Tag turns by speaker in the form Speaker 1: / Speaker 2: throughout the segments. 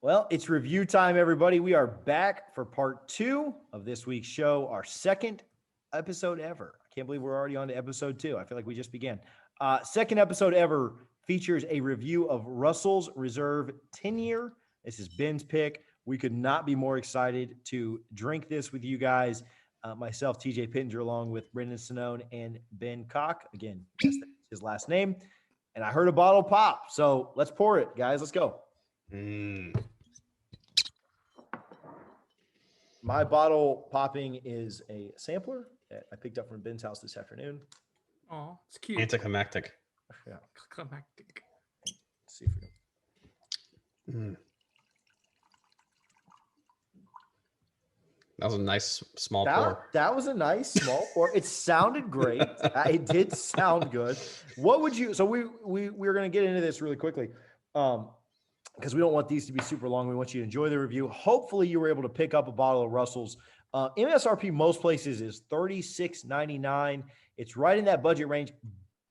Speaker 1: Well, it's review time, everybody. We are back for part 2 of this week's show, our second episode ever. I can't believe we're already on to episode 2. I feel like we just began. Second episode ever features a review of Russell's Reserve 10-year. This is Ben's pick. We could not be more excited to drink this with you guys. Myself, TJ Pittenger, along with Brendan Sinone and Ben Cock. Again, yes, that's his last name. And I heard a bottle pop. So let's pour it, guys. Let's go. My bottle popping is a sampler that I picked up from Ben's house this afternoon.
Speaker 2: Oh, it's cute.
Speaker 3: Anticlimactic.
Speaker 1: Yeah.
Speaker 2: Climactic.
Speaker 1: Let's see if we can.
Speaker 3: That was a nice small pour.
Speaker 1: That was a nice small pour. It sounded great. It did sound good. What would you? So we're going to get into this really quickly. Because we don't want these to be super long. We want you to enjoy the review. Hopefully you were able to pick up a bottle of Russell's. MSRP most places is $36.99. It's right in that budget range.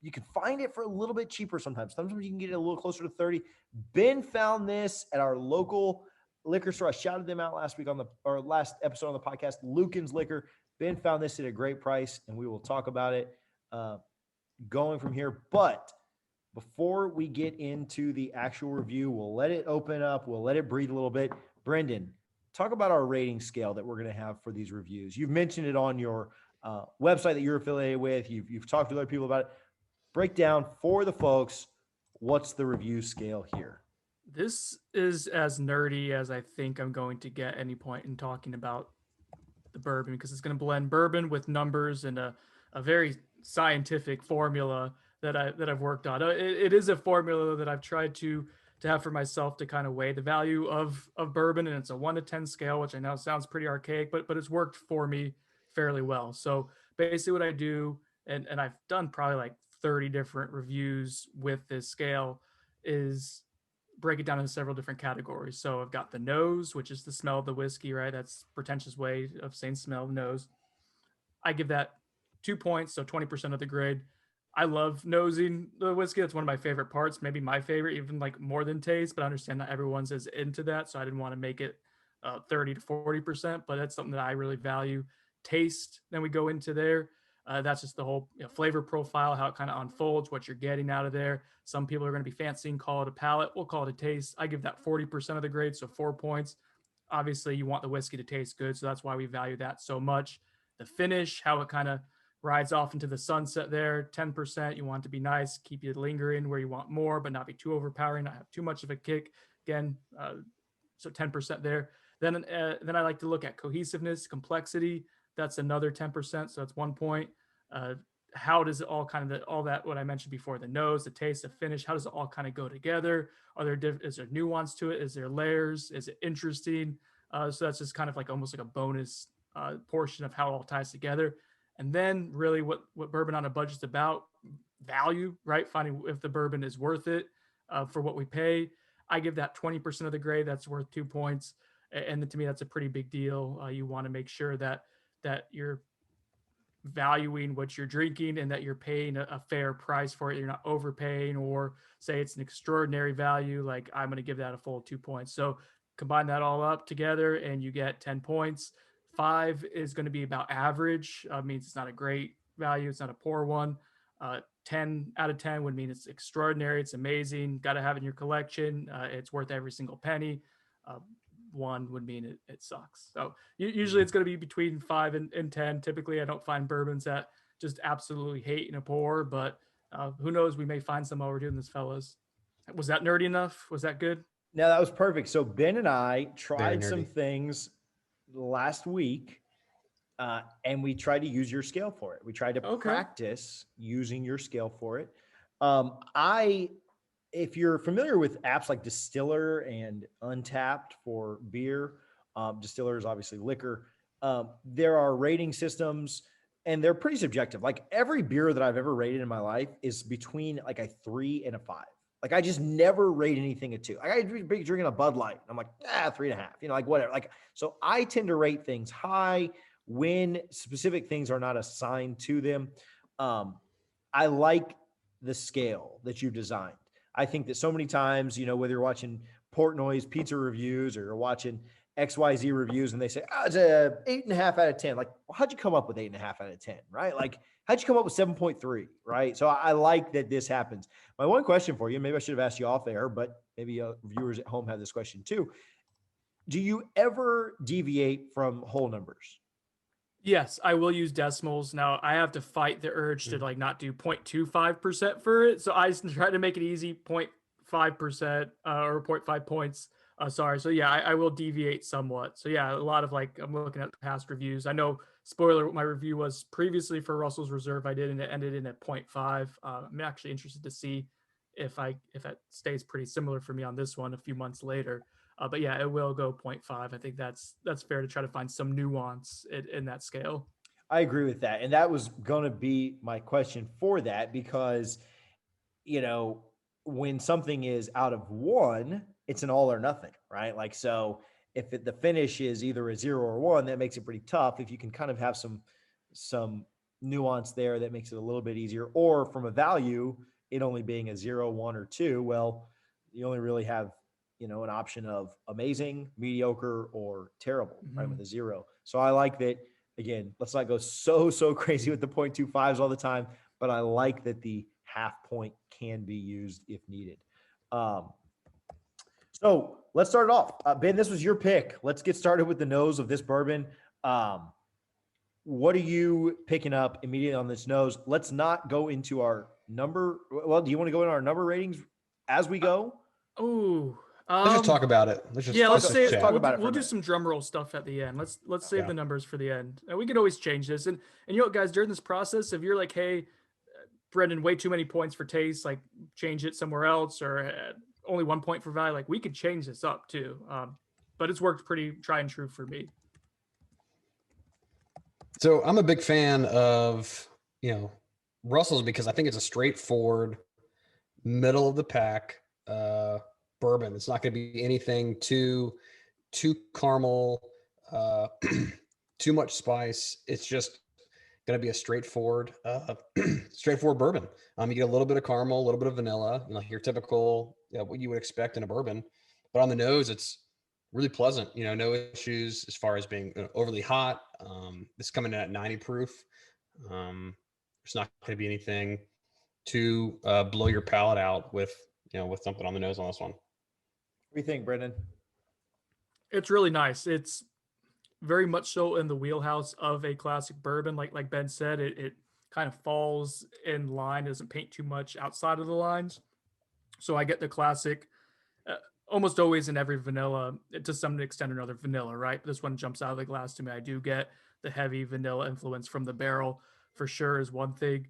Speaker 1: You can find it for a little bit cheaper sometimes. Sometimes you can get it a little closer to 30. Ben found this at our local liquor store. I shouted them out last episode on the podcast, Lucan's Liquor. Ben found this at a great price, and we will talk about it going from here. But before we get into the actual review, we'll let it open up. We'll let it breathe a little bit. Brendan, talk about our rating scale that we're going to have for these reviews. You've mentioned it on your website that you're affiliated with. You've talked to other people about it. Break down for the folks, what's the review scale here?
Speaker 2: This is as nerdy as I think I'm going to get any point in talking about the bourbon, because it's going to blend bourbon with numbers and a very scientific formula that I've worked on. It is a formula that I've tried to have for myself to kind of weigh the value of bourbon, and it's a 1 to 10 scale, which I know sounds pretty archaic, but it's worked for me fairly well. So basically what I do, and I've done probably like 30 different reviews with this scale, is break it down into several different categories. So I've got the nose, which is the smell of the whiskey, right? That's a pretentious way of saying smell of nose. I give that 2 points, so 20% of the grade. I love nosing the whiskey. That's one of my favorite parts, maybe my favorite, even like more than taste, but I understand not everyone's as into that. So I didn't want to make it 30 to 40%, but that's something that I really value. Taste, then we go into there. That's just the whole flavor profile, how it kind of unfolds, what you're getting out of there. Some people are going to be fancy and call it a palate. We'll call it a taste. I give that 40% of the grade, so 4 points. Obviously, you want the whiskey to taste good, so that's why we value that so much. The finish, how it kind of rides off into the sunset there, 10%. You want it to be nice, keep you lingering where you want more, but not be too overpowering, not have too much of a kick. Again, so 10% there. Then I like to look at cohesiveness, complexity. That's another 10%, so that's 1 point. How does it all all that what I mentioned before, the nose, the taste, the finish, how does it all kind of go together? Is there nuance to it? Is there layers? Is it interesting? So that's just kind of like almost like a bonus portion of how it all ties together. And then really what bourbon on a budget is about, value, right? Finding if the bourbon is worth it for what we pay. I give that 20% of the grade. That's worth 2 points. And to me, that's a pretty big deal. You want to make sure that you're valuing what you're drinking and that you're paying a fair price for it. You're not overpaying or say it's an extraordinary value. Like I'm going to give that a full 2 points. So combine that all up together and you get 10 points. 5 is going to be about average. Means it's not a great value. It's not a poor one. 10 out of 10 would mean it's extraordinary. It's amazing. Got to have it in your collection. It's worth every single penny. 1 would mean it sucks. So usually it's going to be between 5 and 10. Typically I don't find bourbons that just absolutely hate and a pour, but who knows, we may find some while we're doing this, fellas. Was that nerdy enough? Was that good?
Speaker 1: No, that was perfect. So Ben and I tried some things last week and we tried to use your scale for it. We tried to practice using your scale for it. If you're familiar with apps like Distiller and Untapped for beer, Distiller is obviously liquor. There are rating systems and they're pretty subjective. Like every beer that I've ever rated in my life is between like a 3 and a 5. Like I just never rate anything a 2. Like I be drinking a Bud Light. I'm like, 3.5, like whatever. Like, so I tend to rate things high when specific things are not assigned to them. I like the scale that you've designed. I think that so many times, whether you're watching Portnoy's pizza reviews or you're watching XYZ reviews and they say, it's a 8.5 out of 10. Like, well, how'd you come up with 8.5 out of 10? Right? Like, how'd you come up with 7.3? Right? So I like that this happens. My one question for you, maybe I should have asked you off air, but maybe viewers at home have this question too. Do you ever deviate from whole numbers?
Speaker 2: Yes, I will use decimals. Now I have to fight the urge to like not do 0.25% for it. So I try to make it easy, 0.5% or 0.5 points. Sorry. So yeah, I will deviate somewhat. So yeah, a lot of like, I'm looking at past reviews. I know, spoiler, what my review was previously for Russell's Reserve, I did, and it ended in at 0.5. I'm actually interested to see if that stays pretty similar for me on this one a few months later. But yeah, it will go 0.5. I think that's fair to try to find some nuance in that scale.
Speaker 1: I agree with that. And that was going to be my question for that because, when something is out of 1, it's an all or nothing, right? Like, so if the finish is either a 0 or 1, that makes it pretty tough. If you can kind of have some nuance there, that makes it a little bit easier. Or from a value, it only being a 0, 1, or 2, well, you only really have an option of amazing, mediocre, or terrible, right, with a 0. So I like that. Again, let's not go so crazy with the 0.25s all the time, but I like that the half point can be used if needed. So let's start it off. Ben, this was your pick. Let's get started with the nose of this bourbon. What are you picking up immediately on this nose? Let's not go into our number. Well, do you want to go into our number ratings as we go?
Speaker 3: Let's just talk about it. Let's
Speaker 1: talk about it.
Speaker 2: We'll do some drum roll stuff at the end. Let's save the numbers for the end. And we could always change this. And you know what, guys, during this process, if you're like, hey, Brendan, way too many points for taste, like change it somewhere else, or only 1 point for value, like we could change this up too. But it's worked pretty tried and true for me.
Speaker 3: So I'm a big fan of, Russell's because I think it's a straightforward, middle of the pack bourbon. It's not going to be anything too caramel, too much spice. It's just going to be a straightforward bourbon. You get a little bit of caramel, a little bit of vanilla, your typical, what you would expect in a bourbon. But on the nose, it's really pleasant. No issues as far as being overly hot. It's coming in at 90 proof. There's not going to be anything to blow your palate out with something on the nose on this one.
Speaker 1: What do you think, Brendan?
Speaker 2: It's really nice. It's very much so in the wheelhouse of a classic bourbon. Like Ben said, it kind of falls in line, doesn't paint too much outside of the lines. So I get the classic, almost always in every vanilla, to some extent or another, vanilla, right? But this one jumps out of the glass to me. I do get the heavy vanilla influence from the barrel for sure is one thing.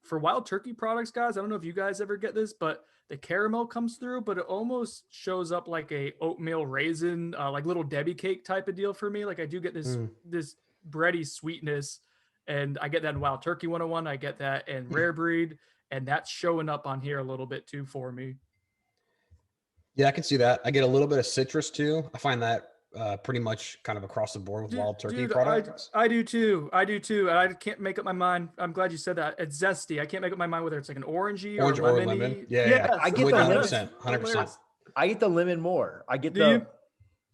Speaker 2: For Wild Turkey products, guys, I don't know if you guys ever get this, but the caramel comes through, but it almost shows up like a oatmeal raisin, like little Debbie cake type of deal for me. Like I do get this bready sweetness, and I get that in Wild Turkey 101. I get that in Rare Breed, and that's showing up on here a little bit too for me.
Speaker 3: Yeah, I can see that. I get a little bit of citrus too. I find that pretty much kind of across the board with Wild Turkey products.
Speaker 2: I do too. And I can't make up my mind. I'm glad you said that. It's zesty. I can't make up my mind whether it's like an orangey
Speaker 3: or
Speaker 2: lemony.
Speaker 3: Yeah.
Speaker 1: I get the
Speaker 3: 100%. 100%.
Speaker 1: I get the lemon more. I do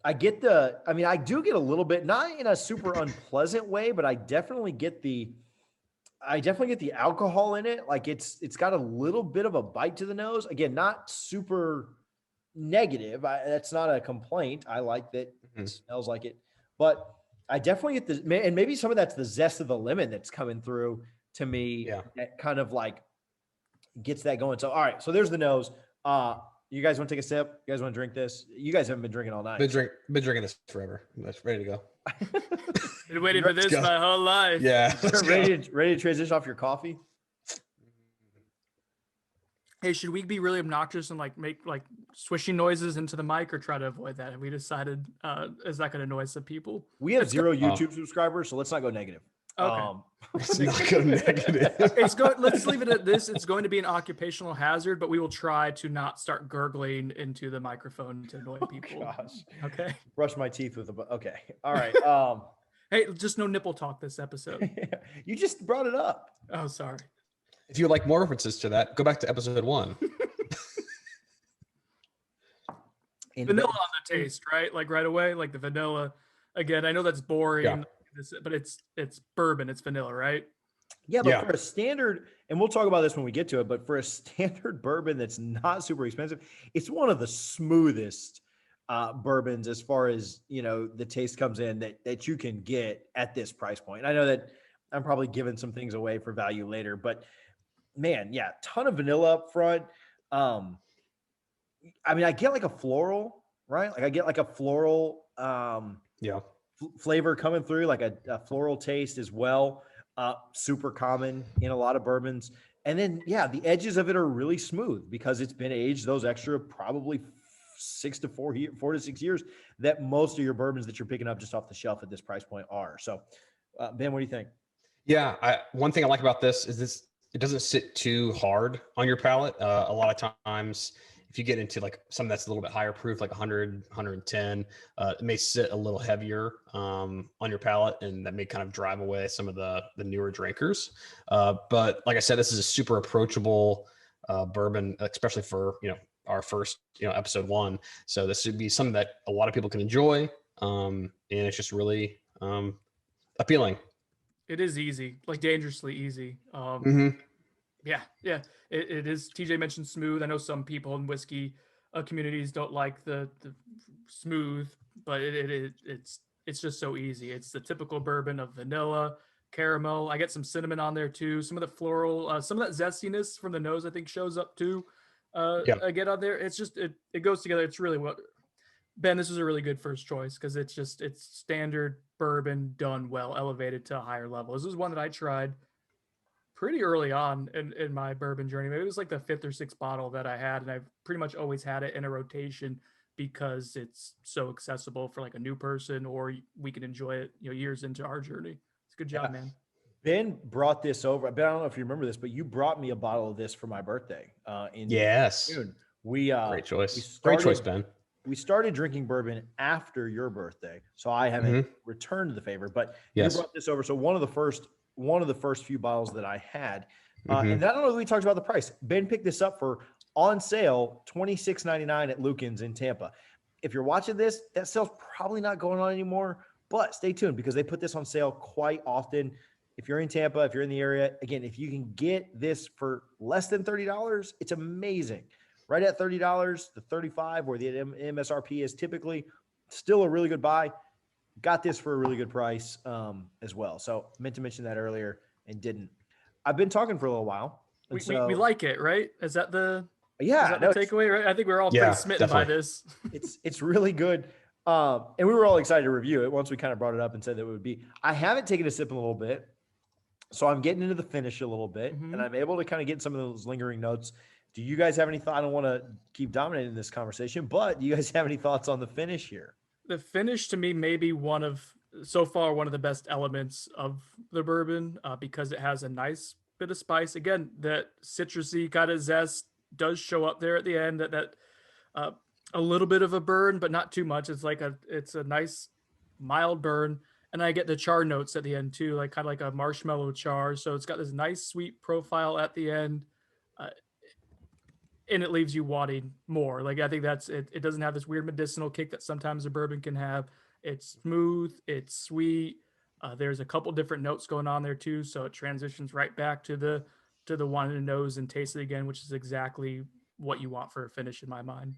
Speaker 1: get a little bit, not in a super unpleasant way, but I definitely get the alcohol in it. Like it's got a little bit of a bite to the nose. Again, not super negative. That's not a complaint. I like that it smells like it, but I definitely get and maybe some of that's the zest of the lemon that's coming through to me.
Speaker 3: Yeah.
Speaker 1: That kind of like gets that going. So, all right. So there's the nose. You guys want to take a sip? You guys want to drink this? You guys haven't been drinking all night.
Speaker 3: Been drinking this forever. That's ready to go.
Speaker 2: Been waiting for this my whole life.
Speaker 3: Yeah.
Speaker 1: Ready to transition off your coffee?
Speaker 2: Hey, should we be really obnoxious and like make like swishing noises into the mic, or try to avoid that? Have we decided is that going to annoy some people?
Speaker 1: We have 0 YouTube subscribers, so let's not go negative.
Speaker 2: Okay.
Speaker 3: Let's not go negative.
Speaker 2: Let's leave it at this. It's going to be an occupational hazard, but we will try to not start gurgling into the microphone to annoy people.
Speaker 1: Gosh.
Speaker 2: Okay.
Speaker 1: Brush my teeth with okay. All right.
Speaker 2: Hey, just no nipple talk this episode.
Speaker 1: You just brought it up.
Speaker 2: Oh, sorry.
Speaker 3: If you would like more references to that, go back to episode 1.
Speaker 1: And
Speaker 2: Vanilla on the taste, right? Like right away, like the vanilla. Again, I know that's boring, but it's bourbon, it's vanilla, right?
Speaker 1: yeah, but
Speaker 3: Yeah.
Speaker 1: for a standard, and we'll talk about this when we get to it, but for a standard bourbon that's not super expensive, it's one of the smoothest bourbons as far as, the taste comes in that you can get at this price point. I know that I'm probably giving some things away for value later, but man, yeah, ton of vanilla up front. Um, I mean, I get like a floral, right? Like I get like a floral
Speaker 3: Yeah.
Speaker 1: flavor coming through, like a floral taste as well. Super common in a lot of bourbons. And then, yeah, the edges of it are really smooth because it's been aged those extra probably 4 to 6 years that most of your bourbons that you're picking up just off the shelf at this price point are. So, Ben, what do you think?
Speaker 3: Yeah. One thing I like about this is it doesn't sit too hard on your palate. A lot of times, if you get into like something that's a little bit higher proof, like 100, 110, it may sit a little heavier on your palate, and that may kind of drive away some of the newer drinkers. But like I said, this is a super approachable bourbon, especially for our first episode 1. So this would be something that a lot of people can enjoy, and it's just really appealing.
Speaker 2: It is easy, like dangerously easy.
Speaker 3: Mm-hmm.
Speaker 2: Yeah, it is. TJ mentioned smooth. I know some people in whiskey communities don't like the smooth, but it's just so easy. It's the typical bourbon of vanilla, caramel. I get some cinnamon on there too. Some of the floral, some of that zestiness from the nose, I think, shows up too.
Speaker 3: Yeah.
Speaker 2: I get on there. It's just it goes together. It's really what Ben. This is a really good first choice because it's standard bourbon done well, elevated to a higher level. This is one that I tried pretty early on in my bourbon journey. Maybe it was like the 5th or 6th bottle that I had, and I've pretty much always had it in a rotation because it's so accessible for like a new person, or we can enjoy it, years into our journey. It's a good job, man.
Speaker 1: Ben brought this over. Ben, I don't know if you remember this, but you brought me a bottle of this for my birthday in
Speaker 3: Yes.
Speaker 1: June.
Speaker 3: Great choice. Great choice, Ben.
Speaker 1: We started drinking bourbon after your birthday, so I haven't returned the favor. But
Speaker 3: Yes.
Speaker 1: you brought this over, so one of the first few bottles that I had, and I don't know if we talked about the price. Ben picked this up for on sale $26.99 at Lucan's in Tampa. If you're watching this, that sale's probably not going on anymore. But stay tuned because they put this on sale quite often. If you're in Tampa, if you're in the area, again, if you can get this for less than $30, it's amazing. Right at $30, the $35 where the MSRP is typically, still a really good buy. Got this for a really good price as well. So meant to mention that earlier and didn't. I've been talking for a little while.
Speaker 2: We like it, right? Is that the
Speaker 1: yeah,
Speaker 2: the takeaway, right? I think we're all pretty smitten by this.
Speaker 1: It's really good. And we were all excited to review it once we kind of brought it up and said that it would be. I haven't taken a sip in a little bit, so I'm getting into the finish a little bit, and I'm able to kind of get some of those lingering notes. Do you guys have any thought? I don't want to keep dominating this conversation, but do you guys have any thoughts on the finish here?
Speaker 2: The finish to me may be one of the best elements of the bourbon because it has a nice bit of spice. Again, that citrusy kind of zest does show up there at the end. That a little bit of a burn, but not too much. It's a nice mild burn, and I get the char notes at the end too, like kind of like a marshmallow char. So it's got this nice sweet profile at the end. And it leaves you wanting more. Like I think that's it. It doesn't have this weird medicinal kick that sometimes a bourbon can have. It's smooth. It's sweet. There's a couple different notes going on there too, so it transitions right back to the wanting to nose and taste it again, which is exactly what you want for a finish in my mind.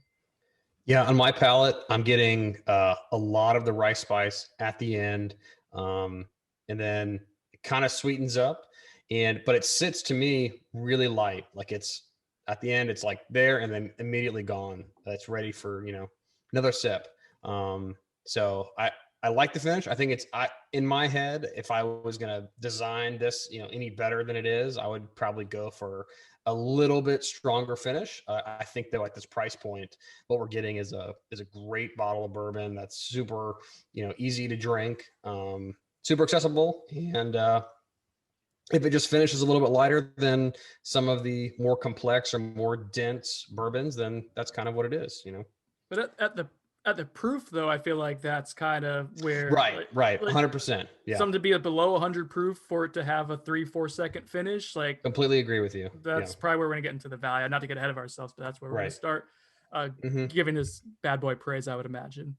Speaker 3: Yeah, on my palate, I'm getting a lot of the rice spice at the end, and then it kind of sweetens up, but it sits to me really light. Like it's at the end, it's like there and then immediately gone. It's ready for another sip. So I like the finish. I think in my head, if I was gonna design this any better than it is, I would probably go for a little bit stronger finish. I think that at this price point, what we're getting is a great bottle of bourbon that's super easy to drink, super accessible, and if it just finishes a little bit lighter than some of the more complex or more dense bourbons, then that's kind of what it is,
Speaker 2: But at the proof though, I feel like that's kind of where
Speaker 3: right, 100%. Yeah,
Speaker 2: something to be below 100 proof for it to have a 3-4 second finish. Like
Speaker 3: completely agree with you.
Speaker 2: That's probably where we're gonna get into the value. Not to get ahead of ourselves, but that's where we're gonna start. giving this bad boy praise, I would imagine.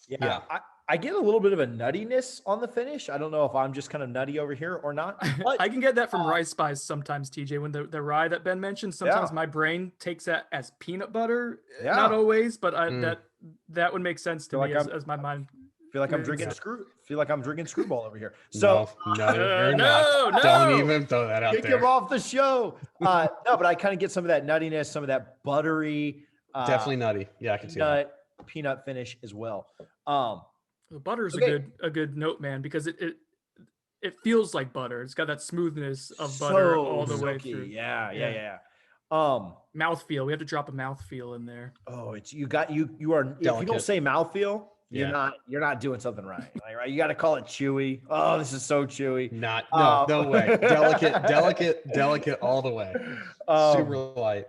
Speaker 1: Yeah. I get a little bit of a nuttiness on the finish. I don't know if I'm just kind of nutty over here or not. But,
Speaker 2: I can get that from rice spice sometimes, TJ. When the rye that Ben mentioned, sometimes my brain takes that as peanut butter.
Speaker 1: Yeah.
Speaker 2: Not always, but that would make sense to me as my mind.
Speaker 1: Feel like I'm drinking screwball over here. So
Speaker 3: no, you're not.
Speaker 2: No.
Speaker 3: Don't even throw that out
Speaker 1: kick
Speaker 3: there.
Speaker 1: him off the show. No, but I kind of get some of that nuttiness, some of that buttery,
Speaker 3: definitely nutty. Yeah, I can see that.
Speaker 1: Peanut finish as well.
Speaker 2: The butter is a good note, man, because it feels like butter. It's got that smoothness of butter all the way through.
Speaker 1: Yeah.
Speaker 2: Mouthfeel. We have to drop a mouthfeel in there.
Speaker 1: Oh, you are
Speaker 3: Delicate.
Speaker 1: If you don't say mouthfeel, you're not doing something right. Right? You got to call it chewy. Oh, this is so chewy.
Speaker 3: No way. Delicate all the way. Super light.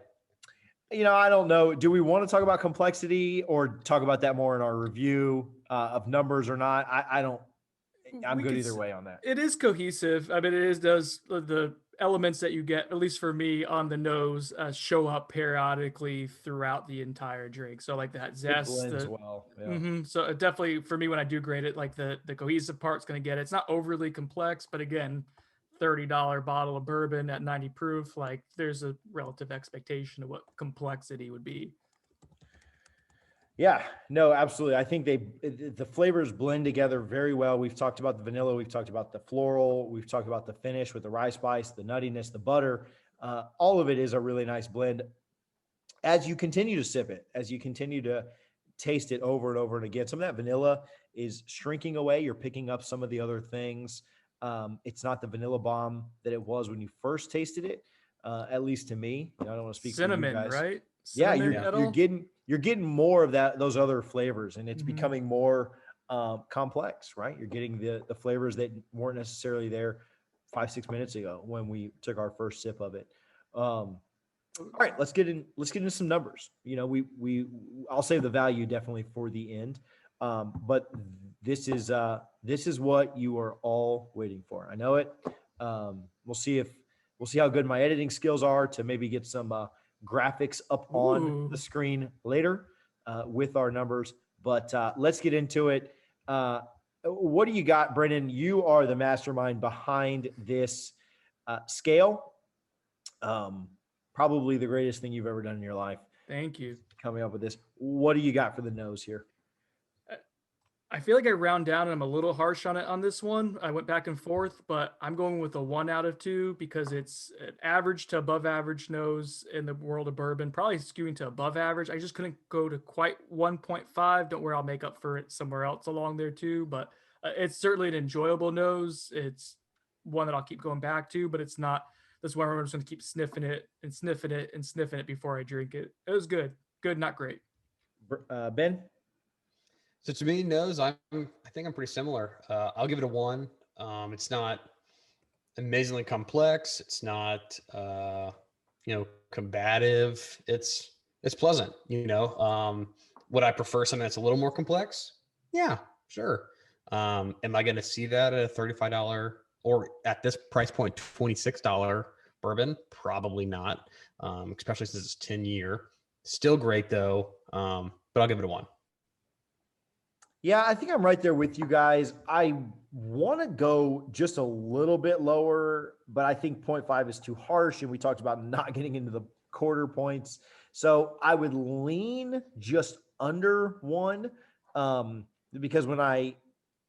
Speaker 1: I don't know. Do we want to talk about complexity or talk about that more in our review of numbers or not? I'm good either way on that.
Speaker 2: It is cohesive. I mean, does the elements that you get, at least for me, on the nose, show up periodically throughout the entire drink. So like that zest.
Speaker 1: It blends well. Yeah.
Speaker 2: So definitely for me, when I do grade it, like the cohesive part's going to get it. It's not overly complex, but again, $30 bottle of bourbon at 90 proof, like there's a relative expectation of what complexity would be.
Speaker 1: Yeah, no, absolutely. I think the flavors blend together very well. We've talked about the vanilla, we've talked about the floral, we've talked about the finish with the rye spice, the nuttiness, the butter. All of it is a really nice blend. As you continue to sip it, as you continue to taste it over and over and again, some of that vanilla is shrinking away. You're picking up some of the other things. It's not the vanilla bomb that it was when you first tasted it, at least to me. I don't want to speak
Speaker 2: cinnamon,
Speaker 1: for you guys.
Speaker 2: Right?
Speaker 1: Cinnamon, you're getting more of those other flavors, and it's becoming more complex, right? You're getting the flavors that weren't necessarily there 5-6 minutes ago when we took our first sip of it. All right, let's get into some numbers. I'll save the value definitely for the end. But this is what you are all waiting for. I know it. We'll see how good my editing skills are to maybe get some graphics up on the screen later with our numbers. But let's get into it. What do you got, Brennan? You are the mastermind behind this scale. Probably the greatest thing you've ever done in your life.
Speaker 2: Thank you.
Speaker 1: Coming up with this. What do you got for the nose here?
Speaker 2: I feel like I round down and I'm a little harsh on this one. I went back and forth, but I'm going with a 1 out of 2 because it's an average to above average nose in the world of bourbon, probably skewing to above average. I just couldn't go to quite 1.5. Don't worry, I'll make up for it somewhere else along there too. But it's certainly an enjoyable nose. It's one that I'll keep going back to, but it's not this one where I'm just going to keep sniffing it and sniffing it and sniffing it before I drink it. It was good, not great.
Speaker 1: Ben?
Speaker 3: So to me, nose, I think I'm pretty similar. I'll give it a 1. It's not amazingly complex. It's not, combative. It's pleasant. Would I prefer something that's a little more complex? Yeah, sure. Am I going to see that at a $35 or at this price point, $26 bourbon? Probably not. Especially since it's 10-year. Still great though. But I'll give it a 1.
Speaker 1: Yeah, I think I'm right there with you guys. I want to go just a little bit lower, but I think 0.5 is too harsh. And we talked about not getting into the quarter points. So I would lean just under 1 because when I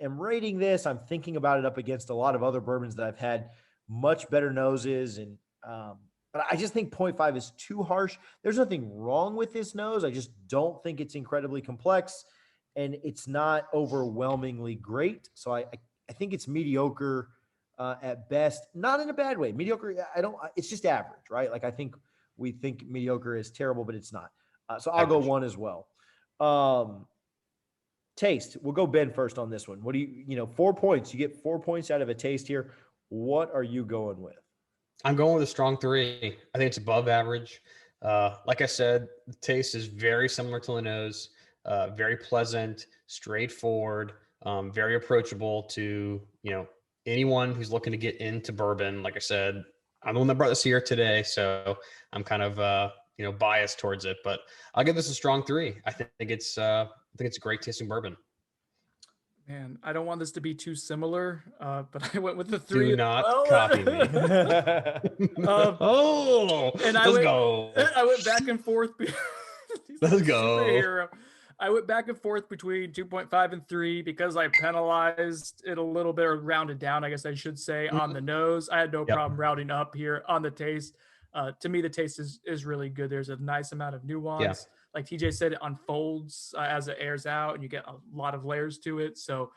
Speaker 1: am rating this, I'm thinking about it up against a lot of other bourbons that I've had much better noses. And but I just think 0.5 is too harsh. There's nothing wrong with this nose. I just don't think it's incredibly complex. And it's not overwhelmingly great. So I think it's mediocre at best, not in a bad way. Mediocre, it's just average, right? Like I think we think mediocre is terrible, but it's not. So I'll go 1 as well. Taste, we'll go Ben first on this one. What do you 4 points, you get 4 points out of a taste here. What are you going with?
Speaker 3: I'm going with a strong 3. I think it's above average. Like I said, the taste is very similar to the nose. Very pleasant, straightforward, very approachable to, anyone who's looking to get into bourbon. Like I said, I'm the one that brought this here today. So I'm kind of bias towards it, but I'll give this a strong 3. I think it's a great tasting bourbon.
Speaker 2: Man, I don't want this to be too similar, but I went with the 3.
Speaker 3: Do not copy me.
Speaker 2: And
Speaker 3: Let's go.
Speaker 2: I went back and forth.
Speaker 3: Let's go.
Speaker 2: Superhero. I went back and forth between 2.5 and 3 because I penalized it a little bit, or rounded down, I guess I should say, on the nose. I had no problem rounding up here on the taste. To me, the taste is really good. There's a nice amount of nuance. Like TJ said, it unfolds as it airs out, and you get a lot of layers to it. So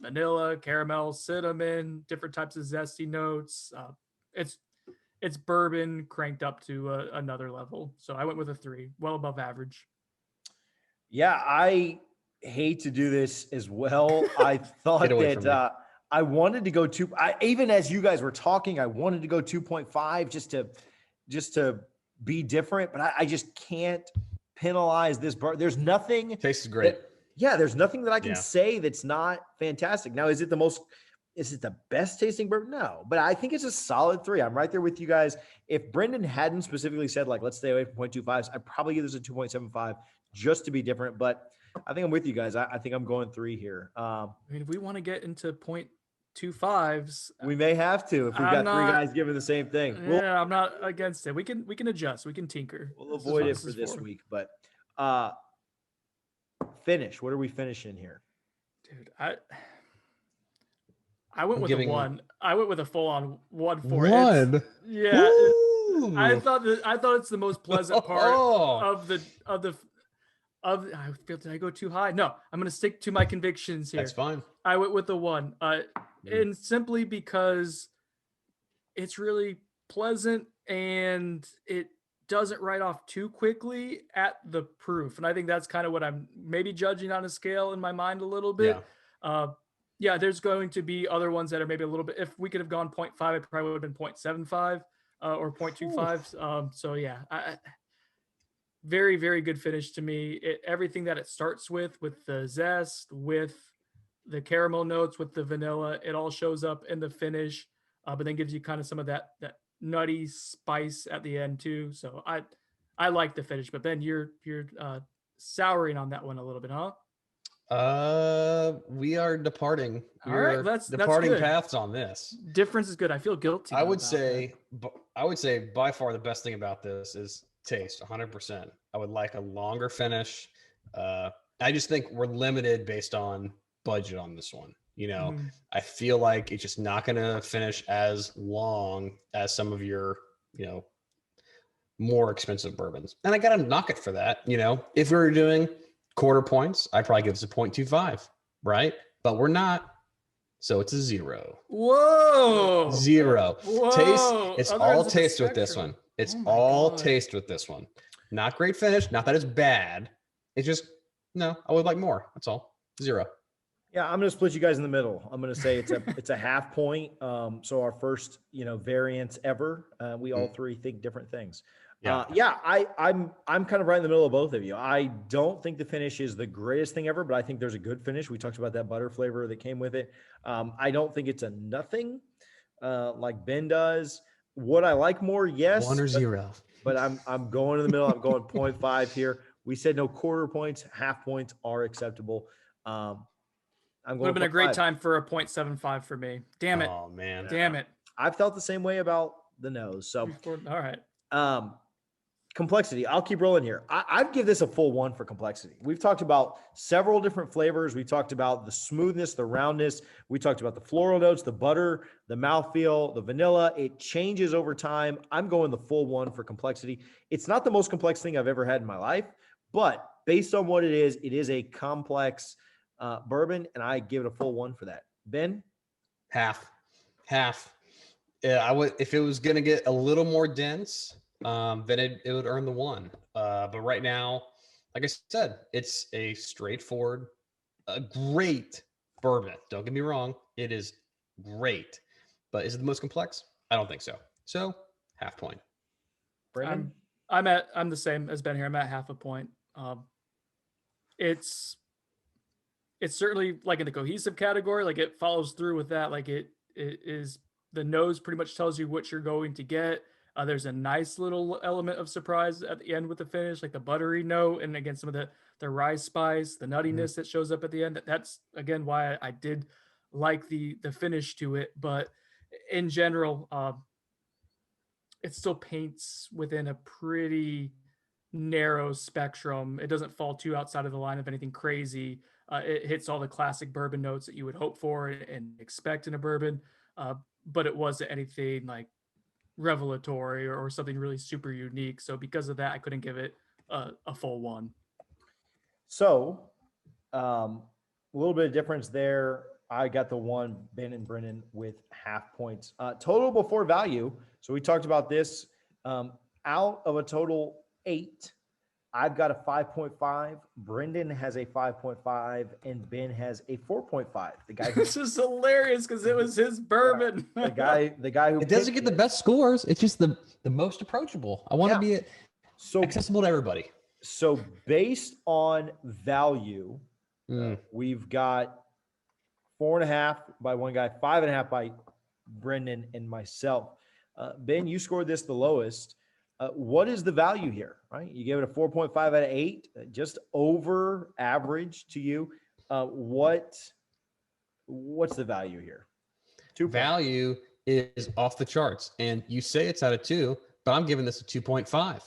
Speaker 2: vanilla, caramel, cinnamon, different types of zesty notes. It's bourbon cranked up to another level. So I went with a 3, well above average.
Speaker 1: Yeah, I hate to do this as well. I thought that I wanted to go even as you guys were talking, I wanted to go 2.5 just to be different, but I just can't penalize this bourbon. There's nothing.
Speaker 3: Tastes great.
Speaker 1: There's nothing that I can say that's not fantastic. Now, is it the best tasting bourbon? No, but I think it's a solid 3. I'm right there with you guys. If Brendan hadn't specifically said, like, let's stay away from 0.25s, I'd probably give this a 2.75 just to be different. But I think I'm with you guys. I think I'm going 3 here.
Speaker 2: I mean, if we want to get into 0.25s,
Speaker 1: we may have to if we've got 3 guys giving the same thing.
Speaker 2: Yeah, I'm not against it. We can adjust. We can tinker.
Speaker 1: We'll avoid it for this week. But finish. What are we finishing here?
Speaker 2: Dude, I went with a 1. I went with a full-on 1 for it. Yeah. I thought it's the most pleasant part did I go too high? No, I'm going to stick to my convictions here.
Speaker 3: That's fine.
Speaker 2: I went with the 1. And simply because it's really pleasant and it doesn't write off too quickly at the proof. And I think that's kind of what I'm maybe judging on a scale in my mind a little bit. There's going to be other ones that are maybe a little bit, if we could have gone 0.5, it probably would have been 0.75 or 0.25. Very, very good finish to me. Everything that it starts with the zest, with the caramel notes, with the vanilla, it all shows up in the finish, but then gives you kind of some of that nutty spice at the end too. So I like the finish, but Ben, you're souring on that one a little bit, huh?
Speaker 3: We are departing.
Speaker 2: All right, that's
Speaker 3: departing paths on this.
Speaker 2: Difference is good. I feel guilty.
Speaker 3: I would say by far the best thing about this is taste. 100%. I would like a longer finish. I just think we're limited based on budget on this one. I feel like it's just not going to finish as long as some of your, more expensive bourbons. And I got to knock it for that. If we were doing quarter points, I'd probably give this a 0.25, right? But we're not. So it's a 0.
Speaker 2: Whoa.
Speaker 3: 0.
Speaker 2: Whoa.
Speaker 3: Taste. It's all taste with this one. It's all taste with this one. Not great finish. Not that it's bad. It's just, no, I would like more. That's all. 0.
Speaker 1: Yeah, I'm going to split you guys in the middle. I'm going to say it's a half point. So our first, variance ever. We all 3 think different things. I'm kind of right in the middle of both of you. I don't think the finish is the greatest thing ever, but I think there's a good finish. We talked about that butter flavor that came with it. I don't think it's a nothing like Ben does. What I like more, yes.
Speaker 3: 1 or 0.
Speaker 1: But I'm going in the middle. I'm going 0.5 here. We said no quarter points. Half points are acceptable.
Speaker 2: Would have been a great time for a 0.75 for me. Damn it.
Speaker 3: Oh, man.
Speaker 2: Damn it.
Speaker 1: I've felt the same way about the nose. So,
Speaker 2: all right.
Speaker 1: Complexity. I'll keep rolling here. I'd give this a full 1 for complexity. We've talked about several different flavors. We talked about the smoothness, the roundness. We talked about the floral notes, the butter, the mouthfeel, the vanilla. It changes over time. I'm going the full 1 for complexity. It's not the most complex thing I've ever had in my life, but based on what it is a complex bourbon, and I give it a full 1 for that. Ben?
Speaker 3: Half. Yeah, I would, if it was going to get a little more dense, then it would earn the 1. But right now, like I said, it's a straightforward, a great bourbon. Don't get me wrong. It is great, but is it the most complex? I don't think so. So half point.
Speaker 1: Brandon?
Speaker 2: I'm the same as Ben here. I'm at half a point. It's certainly like in the cohesive category, like it follows through with that. Like it is, the nose pretty much tells you what you're going to get. There's a nice little element of surprise at the end with the finish, like the buttery note, and again some of the rye spice, the nuttiness that shows up at the end. That's again why I did like the finish to it. But in general, it still paints within a pretty narrow spectrum. It doesn't fall too outside of the line of anything crazy. It hits all the classic bourbon notes that you would hope for and expect in a bourbon, but it wasn't anything like revelatory or something really super unique. So because of that, I couldn't give it a full one.
Speaker 1: So, a little bit of difference there. I got the one, Ben and Brennan, with half points. Total before value. So we talked about this. Out of a total 8, I've got a 5.5. Brendan has a 5.5, and Ben has a 4.5. The guy.
Speaker 2: This is hilarious because it was his bourbon.
Speaker 1: The guy who
Speaker 3: it doesn't get the best scores. It's just the most approachable. I want to be accessible to everybody.
Speaker 1: So based on value, we've got 4.5 by one guy, 5.5 by Brendan and myself. Ben, you scored this the lowest. What is the value here, right? You gave it a 4.5 out of 8, just over average to you. What's the value here? 2
Speaker 3: value is off the charts, and you say it's out of 2, but I'm giving this a 2.5.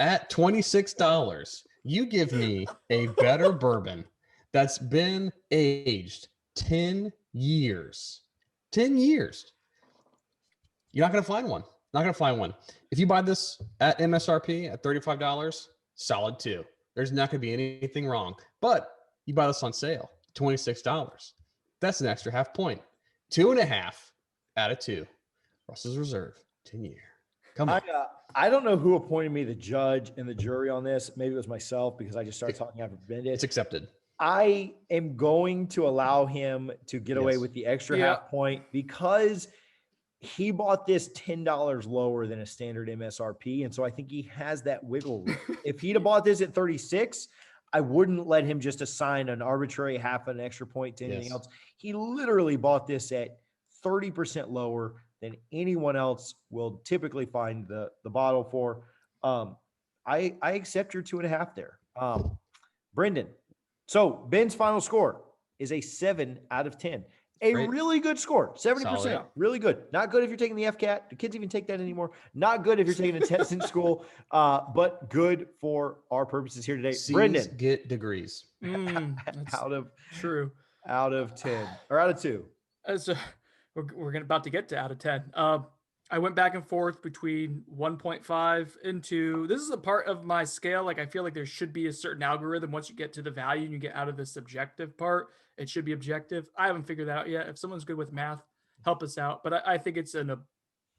Speaker 3: At $26, you give me a better bourbon that's been aged 10 years. 10 years. You're not going to find one. Not going to find one. If you buy this at MSRP at $35, solid 2. There's not going to be anything wrong. But you buy this on sale, $26. That's an extra half point. 2.5 out of 2. Russell's Reserve, 10 year. Come on.
Speaker 1: I don't know who appointed me the judge and the jury on this. Maybe it was myself because I just started talking after Ben did.
Speaker 3: It's accepted.
Speaker 1: I am going to allow him to get away with the extra half point because he bought this $10 lower than a standard MSRP. And so I think he has that wiggle room. If he'd have bought this at 36, I wouldn't let him just assign an arbitrary half an extra point to anything else. He literally bought this at 30% lower than anyone else will typically find the bottle for. I accept your 2.5 there. Brendan. So Ben's final score is a 7 out of 10. Really good score, 70%.
Speaker 3: Solid.
Speaker 1: Really good. Not good if you're taking the FCAT. Do kids even take that anymore? Not good if you're taking a test in school, but good for our purposes here today.
Speaker 3: C's
Speaker 1: Brendan,
Speaker 3: get degrees.
Speaker 1: out of
Speaker 2: 10
Speaker 1: or out of 2.
Speaker 2: So we're about to get to out of 10. I went back and forth between 1.5 and 2. This is a part of my scale. Like I feel like there should be a certain algorithm once you get to the value and you get out of the subjective part. It should be objective. I haven't figured that out yet. If someone's good with math, help us out. But I think it's an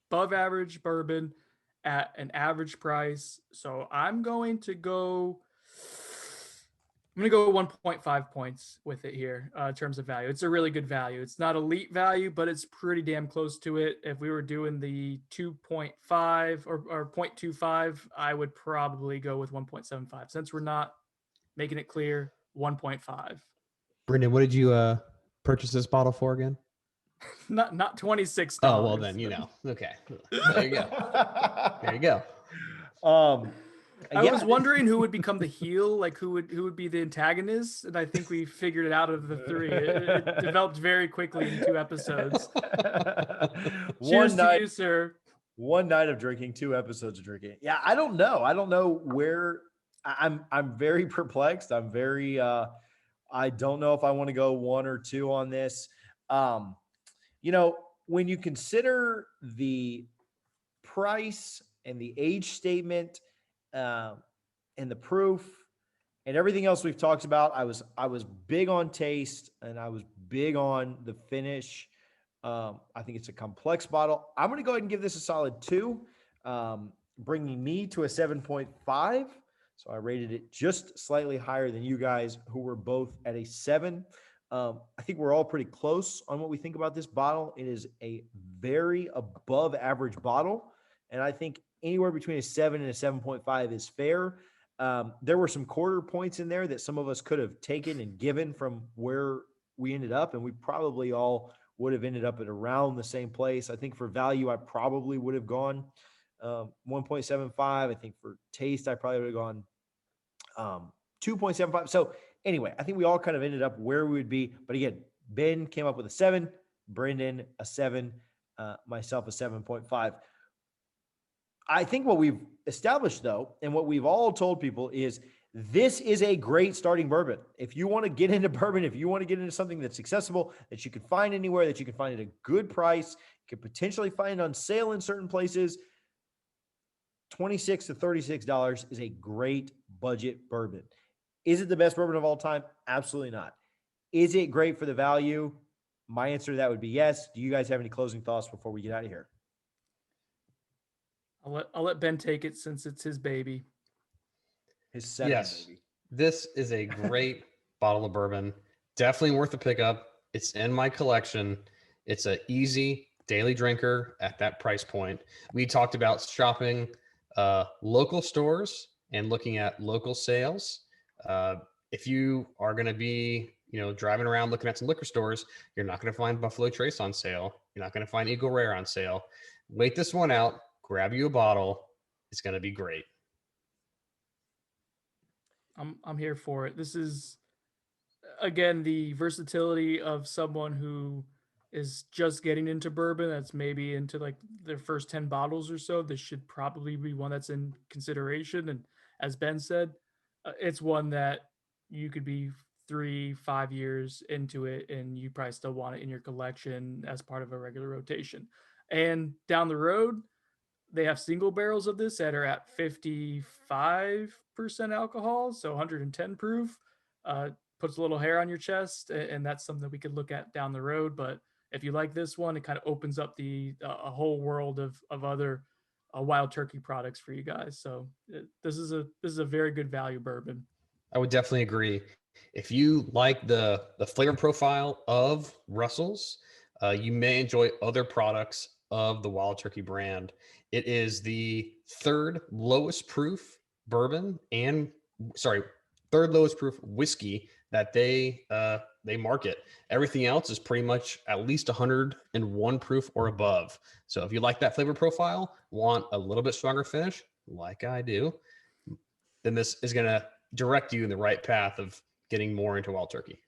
Speaker 2: above average bourbon at an average price. So I'm going to go 1.5 points with it here in terms of value. It's a really good value. It's not elite value, but it's pretty damn close to it. If we were doing the 2.5 or 0.25, I would probably go with 1.75. Since we're not making it clear, 1.5.
Speaker 3: Brendan, what did you purchase this bottle for again?
Speaker 2: Not $26.
Speaker 3: Oh, well then, Okay. There you go. There you go.
Speaker 2: I was wondering who would become the heel, like who would be the antagonist, and I think we figured it out of the 3. It developed very quickly in 2 episodes. Cheers to you, sir.
Speaker 1: One night of drinking, 2 episodes of drinking. Yeah, I don't know. I don't know where. I'm very perplexed. I'm very. I don't know if I want to go 1 or 2 on this. When you consider the price and the age statement. And the proof and everything else we've talked about, I was big on taste and I was big on the finish. I think it's a complex bottle. I'm going to go ahead and give this a solid 2, bringing me to a 7.5. So I rated it just slightly higher than you guys who were both at a 7. I think we're all pretty close on what we think about this bottle. It is a very above average bottle. And I think anywhere between a 7 and a 7.5 is fair. There were some quarter points in there that some of us could have taken and given from where we ended up. And we probably all would have ended up at around the same place. I think for value, I probably would have gone 1.75. I think for taste, I probably would have gone 2.75. So anyway, I think we all kind of ended up where we would be. But again, Ben came up with a 7, Brendan a 7, myself a 7.5. I think what we've established, though, and what we've all told people is this is a great starting bourbon. If you want to get into bourbon, if you want to get into something that's accessible, that you can find anywhere, that you can find at a good price, you can potentially find on sale in certain places, $26 to $36 is a great budget bourbon. Is it the best bourbon of all time? Absolutely not. Is it great for the value? My answer to that would be yes. Do you guys have any closing thoughts before we get out of here?
Speaker 2: I'll let Ben take it since it's his baby.
Speaker 1: His second
Speaker 3: Yes,
Speaker 1: baby.
Speaker 3: this is a great bottle of bourbon. Definitely worth the pickup. It's in my collection. It's an easy daily drinker at that price point. We talked about shopping local stores and looking at local sales. If you are going to be, driving around looking at some liquor stores, you're not going to find Buffalo Trace on sale. You're not going to find Eagle Rare on sale. Wait this one out. Grab you a bottle. It's going to be great.
Speaker 2: I'm here for it. This is, again, the versatility of someone who is just getting into bourbon, that's maybe into like their first 10 bottles or so. This should probably be one that's in consideration. And as Ben said, it's one that you could be 3-5 years into it and you probably still want it in your collection as part of a regular rotation. And down the road, they have single barrels of this that are at 55% alcohol, so 110 proof. Puts a little hair on your chest, and that's something that we could look at down the road. But if you like this one, it kind of opens up the a whole world of other wild turkey products for you guys. So this is a very good value bourbon.
Speaker 3: I would definitely agree. If you like the flavor profile of Russell's, you may enjoy other products of the Wild Turkey brand. It is the third lowest proof bourbon third lowest proof whiskey that they market. Everything else is pretty much at least 101 proof or above. So if you like that flavor profile, want a little bit stronger finish, like I do, then this is going to direct you in the right path of getting more into Wild Turkey.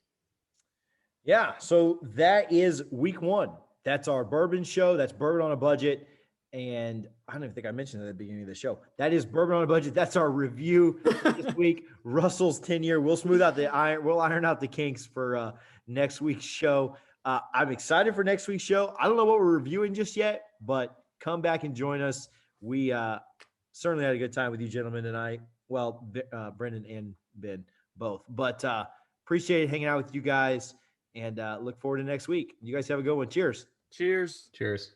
Speaker 1: Yeah, so that is week 1. That's our bourbon show. That's Bourbon on a Budget. And I don't even think I mentioned at the beginning of the show. That is Bourbon on a Budget. That's our review this week. Russell's 10 year. We'll smooth out we'll iron out the kinks for next week's show. I'm excited for next week's show. I don't know what we're reviewing just yet, but come back and join us. We certainly had a good time with you gentlemen tonight. Well, Brendan and Ben both. But appreciate hanging out with you guys and look forward to next week. You guys have a good one. Cheers.
Speaker 2: Cheers.
Speaker 3: Cheers.